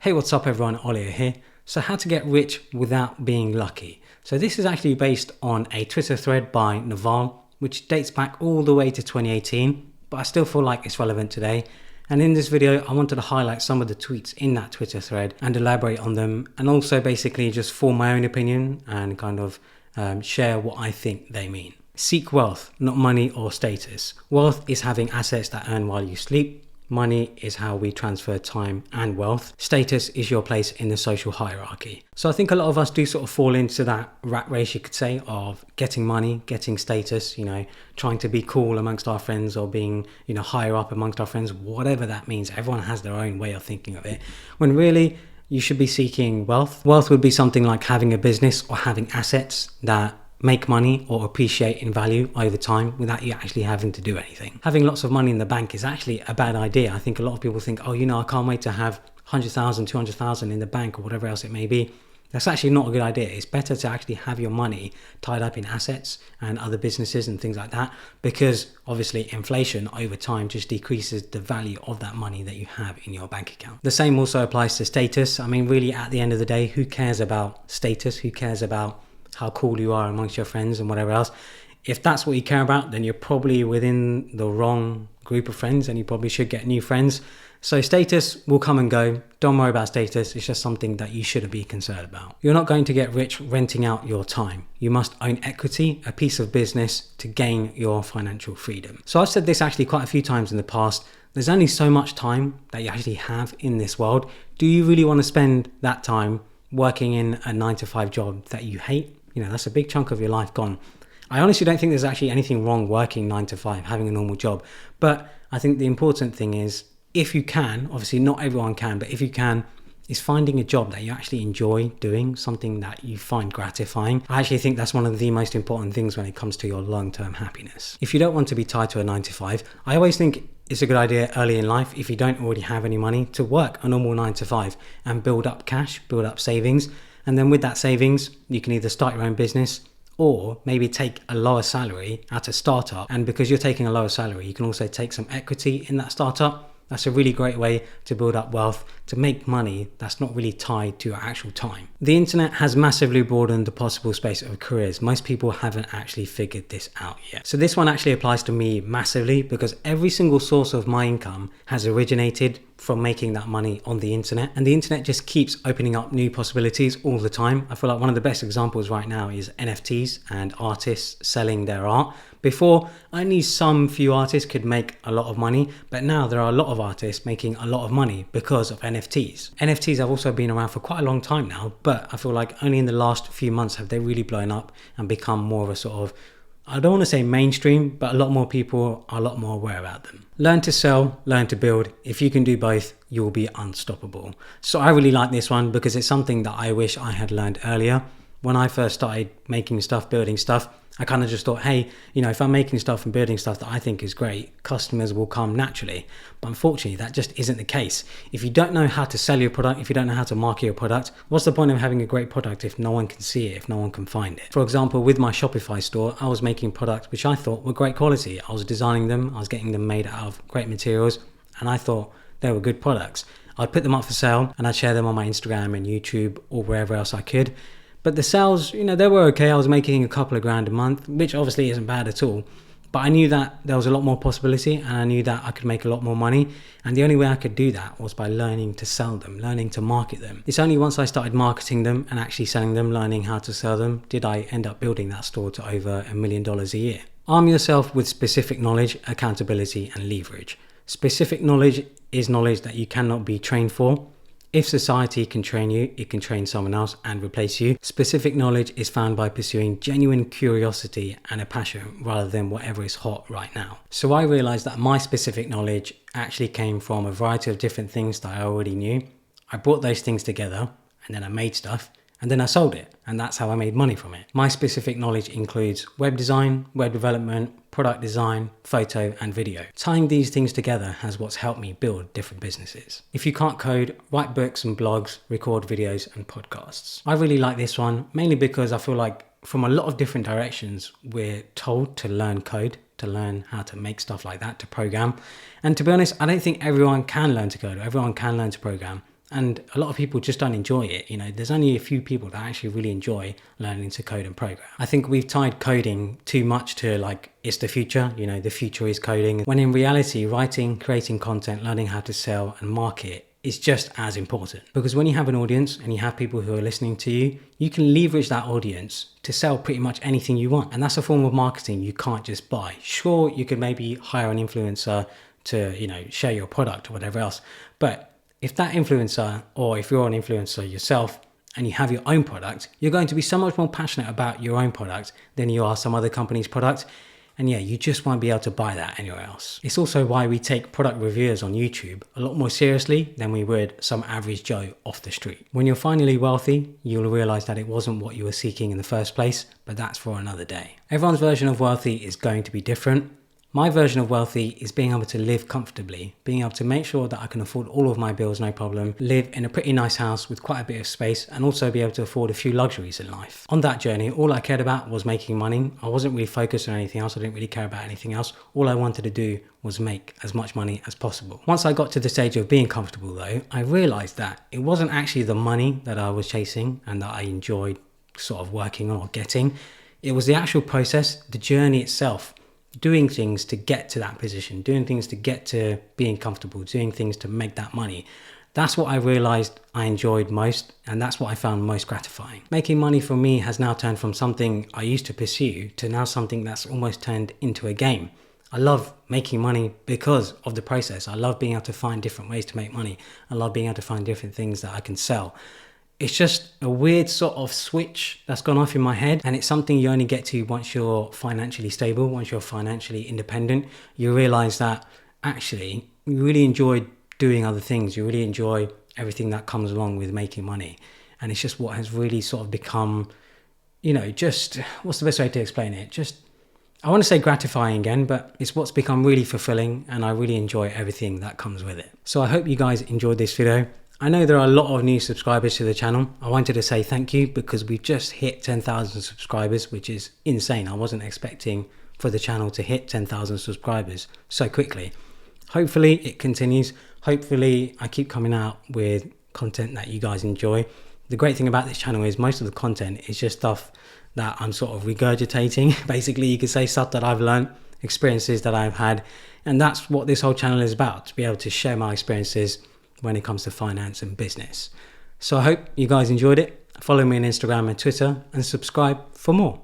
Hey, what's up everyone, Ollie here. So how to get rich without being lucky. So this is actually based on a Twitter thread by Naval, which dates back all the way to 2018, but I still feel like it's relevant today. And in this video, I wanted to highlight some of the tweets in that Twitter thread and elaborate on them, and also basically just form my own opinion and kind of share what I think they mean. Seek wealth, not money or status. Wealth is having assets that earn while you sleep. Money is how we transfer time and wealth. Status is your place in the social hierarchy. So I think a lot of us do sort of fall into that rat race, you could say, of getting money, getting status, trying to be cool amongst our friends or being, higher up amongst our friends, whatever that means. Everyone has their own way of thinking of it. When really you should be seeking wealth. Wealth would be something like having a business or having assets that make money or appreciate in value over time without you actually having to do anything. Having lots of money in the bank is actually a bad idea. I think a lot of people think, I can't wait to have 100,000, 200,000 in the bank or whatever else it may be. That's actually not a good idea. It's better to actually have your money tied up in assets and other businesses and things like that, because obviously inflation over time just decreases the value of that money that you have in your bank account. The same also applies to status. I mean, really at the end of the day, who cares about status? Who cares about how cool you are amongst your friends and whatever else? If that's what you care about, then you're probably within the wrong group of friends and you probably should get new friends. So status will come and go. Don't worry about status. It's just something that you shouldn't be concerned about. You're not going to get rich renting out your time. You must own equity, a piece of business, to gain your financial freedom. So I've said this actually quite a few times in the past. There's only so much time that you actually have in this world. Do you really want to spend that time working in a 9-to-5 job that you hate? That's a big chunk of your life gone. I honestly don't think there's actually anything wrong working 9-to-5, having a normal job. But I think the important thing is, if you can, obviously not everyone can, but if you can, is finding a job that you actually enjoy doing, something that you find gratifying. I actually think that's one of the most important things when it comes to your long-term happiness. If you don't want to be tied to a 9-to-5, I always think it's a good idea early in life, if you don't already have any money, to work a normal 9-to-5 and build up cash, build up savings. And then with that savings, you can either start your own business or maybe take a lower salary at a startup. And because you're taking a lower salary, you can also take some equity in that startup. That's a really great way to build up wealth, to make money that's not really tied to your actual time. The internet has massively broadened the possible space of careers. Most people haven't actually figured this out yet. So this one actually applies to me massively, because every single source of my income has originated from making that money on the internet, and the internet just keeps opening up new possibilities all the time. I feel like one of the best examples right now is NFTs and artists selling their art. Before, only some few artists could make a lot of money, but now there are a lot of artists making a lot of money because of NFTs. NFTs have also been around for quite a long time now, but I feel like only in the last few months have they really blown up and become more of a sort of, I don't want to say mainstream, but a lot more people are a lot more aware about them. Learn to sell, learn to build. If you can do both, you'll be unstoppable. So I really like this one because it's something that I wish I had learned earlier. When I first started making stuff, building stuff, I kind of just thought, hey, if I'm making stuff and building stuff that I think is great, customers will come naturally. But unfortunately, that just isn't the case. If you don't know how to sell your product, if you don't know how to market your product, what's the point of having a great product if no one can see it, if no one can find it? For example, with my Shopify store, I was making products which I thought were great quality. I was designing them, I was getting them made out of great materials, and I thought they were good products. I'd put them up for sale and I'd share them on my Instagram and YouTube or wherever else I could. But the sales, they were okay. I was making a couple of grand a month, which obviously isn't bad at all. But I knew that there was a lot more possibility, and I knew that I could make a lot more money. And the only way I could do that was by learning to sell them, learning to market them. It's only once I started marketing them and actually selling them, learning how to sell them, did I end up building that store to over $1 million a year. Arm yourself with specific knowledge, accountability, and leverage. Specific knowledge is knowledge that you cannot be trained for. If society can train you, it can train someone else and replace you. Specific knowledge is found by pursuing genuine curiosity and a passion rather than whatever is hot right now. So I realized that my specific knowledge actually came from a variety of different things that I already knew. I brought those things together and then I made stuff and then I sold it, and that's how I made money from it. My specific knowledge includes web design, web development, product design, photo, and video. Tying these things together has what's helped me build different businesses. If you can't code, write books and blogs, record videos and podcasts. I really like this one, mainly because I feel like from a lot of different directions, we're told to learn code, to learn how to make stuff like that, to program. And to be honest, I don't think everyone can learn to code, everyone can learn to program. and a lot of people just don't enjoy it. There's only a few people that actually really enjoy learning to code and program. I think we've tied coding too much to like it's the future, the future is coding, when in reality writing, creating content, learning how to sell and market is just as important. Because when you have an audience and you have people who are listening to you, you can leverage that audience to sell pretty much anything you want. And that's a form of marketing you can't just buy. Sure, you could maybe hire an influencer to, share your product or whatever else. But if that influencer, or if you're an influencer yourself and you have your own product, you're going to be so much more passionate about your own product than you are some other company's product. And yeah, you just won't be able to buy that anywhere else. It's also why we take product reviewers on YouTube a lot more seriously than we would some average Joe off the street. When you're finally wealthy, you'll realize that it wasn't what you were seeking in the first place, but that's for another day. Everyone's version of wealthy is going to be different. My version of wealthy is being able to live comfortably, being able to make sure that I can afford all of my bills, no problem, live in a pretty nice house with quite a bit of space, and also be able to afford a few luxuries in life. On that journey, all I cared about was making money. I wasn't really focused on anything else. I didn't really care about anything else. All I wanted to do was make as much money as possible. Once I got to the stage of being comfortable though, I realized that it wasn't actually the money that I was chasing and that I enjoyed sort of working on or getting. It was the actual process, the journey itself. Doing things to get to that position, doing things to get to being comfortable, doing things to make that money. That's what I realized I enjoyed most, and that's what I found most gratifying. Making money for me has now turned from something I used to pursue to now something that's almost turned into a game. I love making money because of the process. I love being able to find different ways to make money. I love being able to find different things that I can sell. It's just a weird sort of switch that's gone off in my head, and it's something you only get to once you're financially stable, once you're financially independent. You realize that actually you really enjoy doing other things. You really enjoy everything that comes along with making money. And it's just what has really sort of become, just, what's the best way to explain it? Just, I want to say gratifying again, but it's what's become really fulfilling, and I really enjoy everything that comes with it. So I hope you guys enjoyed this video. I know there are a lot of new subscribers to the channel. I wanted to say thank you because we've just hit 10,000 subscribers, which is insane. I wasn't expecting for the channel to hit 10,000 subscribers so quickly. Hopefully it continues. Hopefully I keep coming out with content that you guys enjoy. The great thing about this channel is most of the content is just stuff that I'm sort of regurgitating. Basically, you could say stuff that I've learned, experiences that I've had. And that's what this whole channel is about, to be able to share my experiences when it comes to finance and business. So I hope you guys enjoyed it. Follow me on Instagram and Twitter and subscribe for more.